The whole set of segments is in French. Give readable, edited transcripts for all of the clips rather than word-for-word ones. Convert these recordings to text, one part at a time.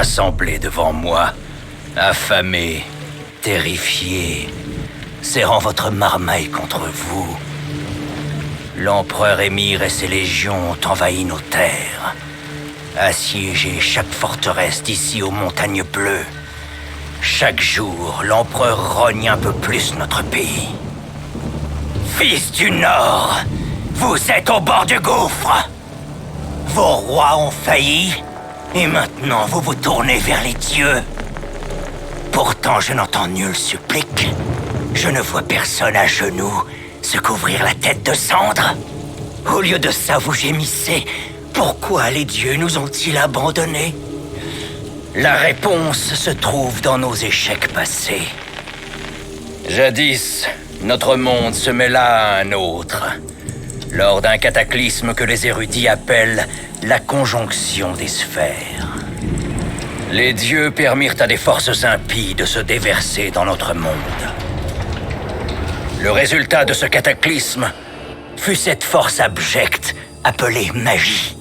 rassemblés devant moi, affamés, terrifiés, serrant votre marmaille contre vous. L'empereur Émir et ses légions ont envahi nos terres, assiégé chaque forteresse d'ici aux montagnes bleues. Chaque jour, l'empereur rogne un peu plus notre pays. Fils du Nord, vous êtes au bord du gouffre. Vos rois ont failli, et maintenant vous vous tournez vers les dieux. Pourtant, je n'entends nul supplique. Je ne vois personne à genoux se couvrir la tête de cendre. Au lieu de ça, vous gémissez. Pourquoi les dieux nous ont-ils abandonnés? La réponse se trouve dans nos échecs passés. Jadis, notre monde se mêla à un autre, lors d'un cataclysme que les érudits appellent la conjonction des sphères. Les dieux permirent à des forces impies de se déverser dans notre monde. Le résultat de ce cataclysme fut cette force abjecte appelée magie.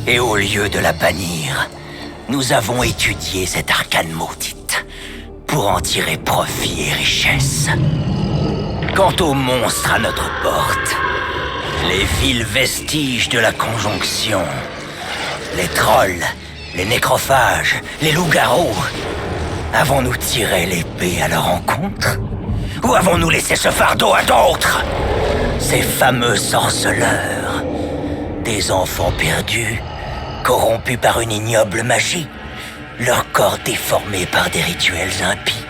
Et au lieu de la bannir, nous avons étudié cette arcane maudite pour en tirer profit et richesse. Quant aux monstres à notre porte, les vils vestiges de la conjonction, les trolls, les nécrophages, les loups-garous, avons-nous tiré l'épée à leur encontre? Ou avons-nous laissé ce fardeau à d'autres? Ces fameux sorceleurs, des enfants perdus, corrompus par une ignoble magie, leur corps déformé par des rituels impies,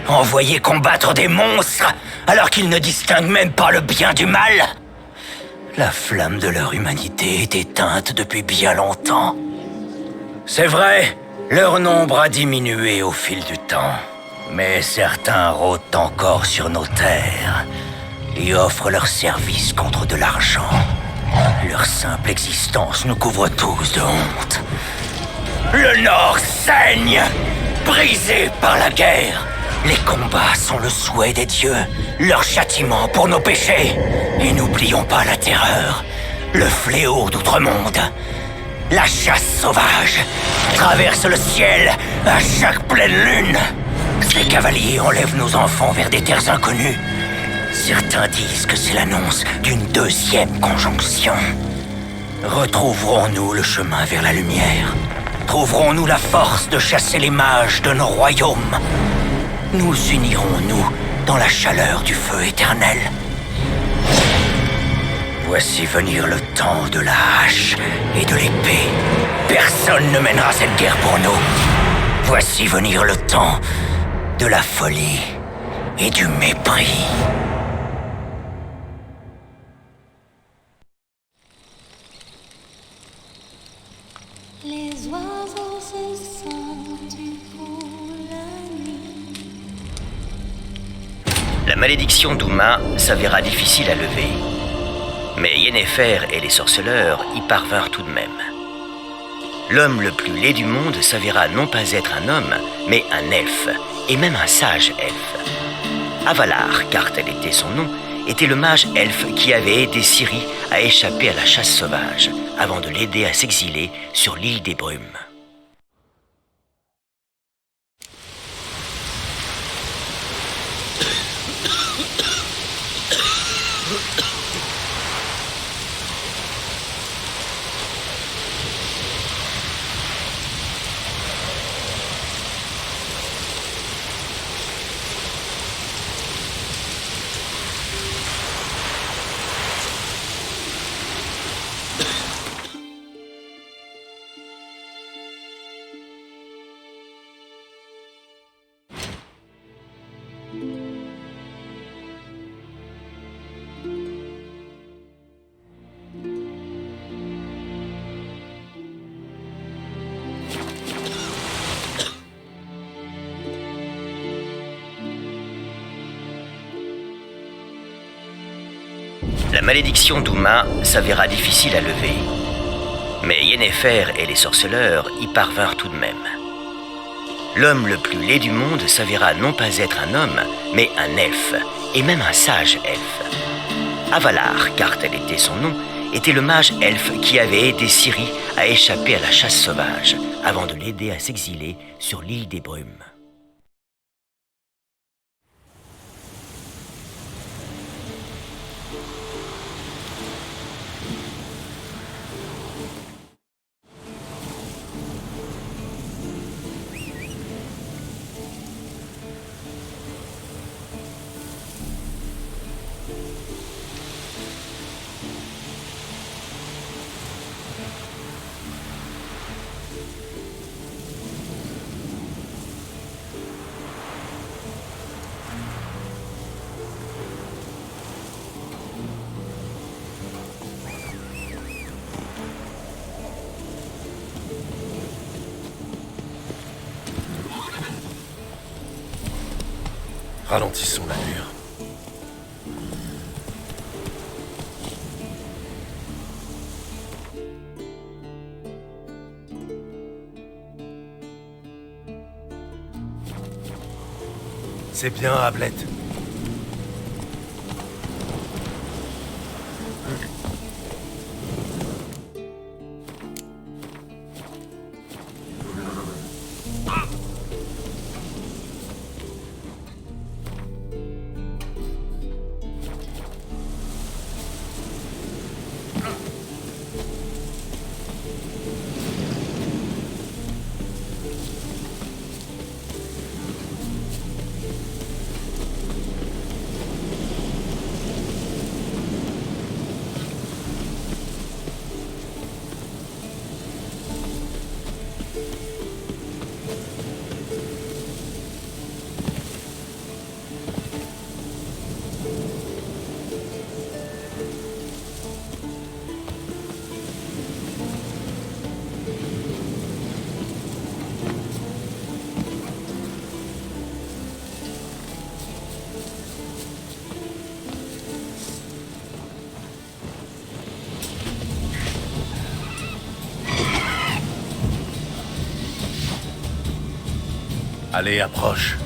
envoyés combattre des monstres alors qu'ils ne distinguent même pas le bien du mal. La flamme de leur humanité est éteinte depuis bien longtemps. C'est vrai, leur nombre a diminué au fil du temps, mais certains rôdent encore sur nos terres et offrent leurs services contre de l'argent. Leur simple existence nous couvre tous de honte. Le Nord saigne, brisé par la guerre. Les combats sont le souhait des dieux, leur châtiment pour nos péchés. Et n'oublions pas la terreur, le fléau d'outre-monde. La chasse sauvage traverse le ciel à chaque pleine lune. Ces cavaliers enlèvent nos enfants vers des terres inconnues. Certains disent que c'est l'annonce d'une deuxième conjonction. Retrouverons-nous le chemin vers la lumière? Trouverons-nous la force de chasser les mages de nos royaumes? Nous unirons-nous dans la chaleur du feu éternel? Voici venir le temps de la hache et de l'épée. Personne ne mènera cette guerre pour nous. Voici venir le temps de la folie et du mépris. Les oiseaux se sont tus pour la nuit. La malédiction d'Uma s'avéra difficile à lever. Mais Yennefer et les sorceleurs y parvinrent tout de même. L'homme le plus laid du monde s'avéra non pas être un homme, mais un elfe, et même un sage elfe. Avalar, car tel était son nom, était le mage elfe qui avait aidé Ciri à échapper à la chasse sauvage, avant de l'aider à s'exiler sur l'île des Brumes. La malédiction d'Uma s'avéra difficile à lever. Mais Yennefer et les sorceleurs y parvinrent tout de même. L'homme le plus laid du monde s'avéra non pas être un homme, mais un elfe, et même un sage elfe. Avalar, car tel était son nom, était le mage elfe qui avait aidé Ciri à échapper à la chasse sauvage, avant de l'aider à s'exiler sur l'île des Brumes. Ralentissons l'allure. C'est bien, Ablette. Allez, approche.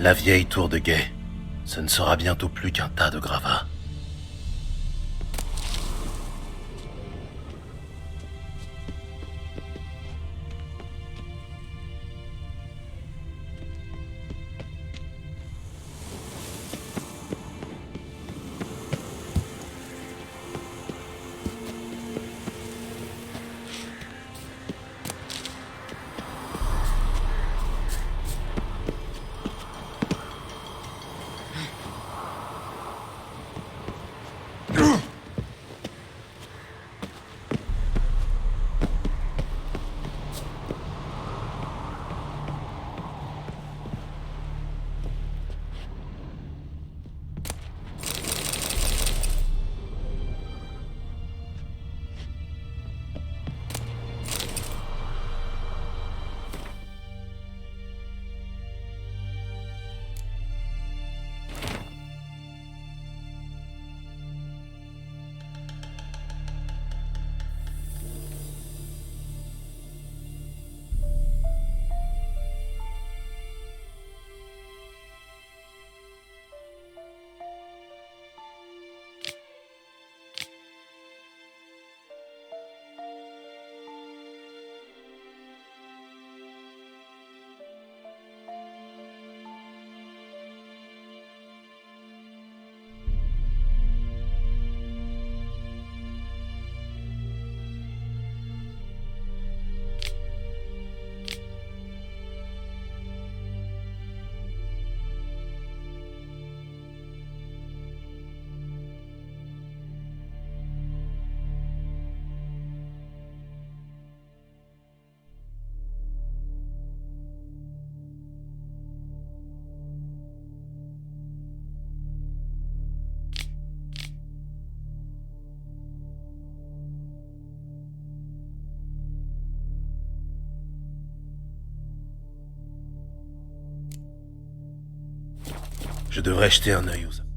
La vieille tour de guet. Ce ne sera bientôt plus qu'un tas de gravats. Je devrais jeter un œil aux...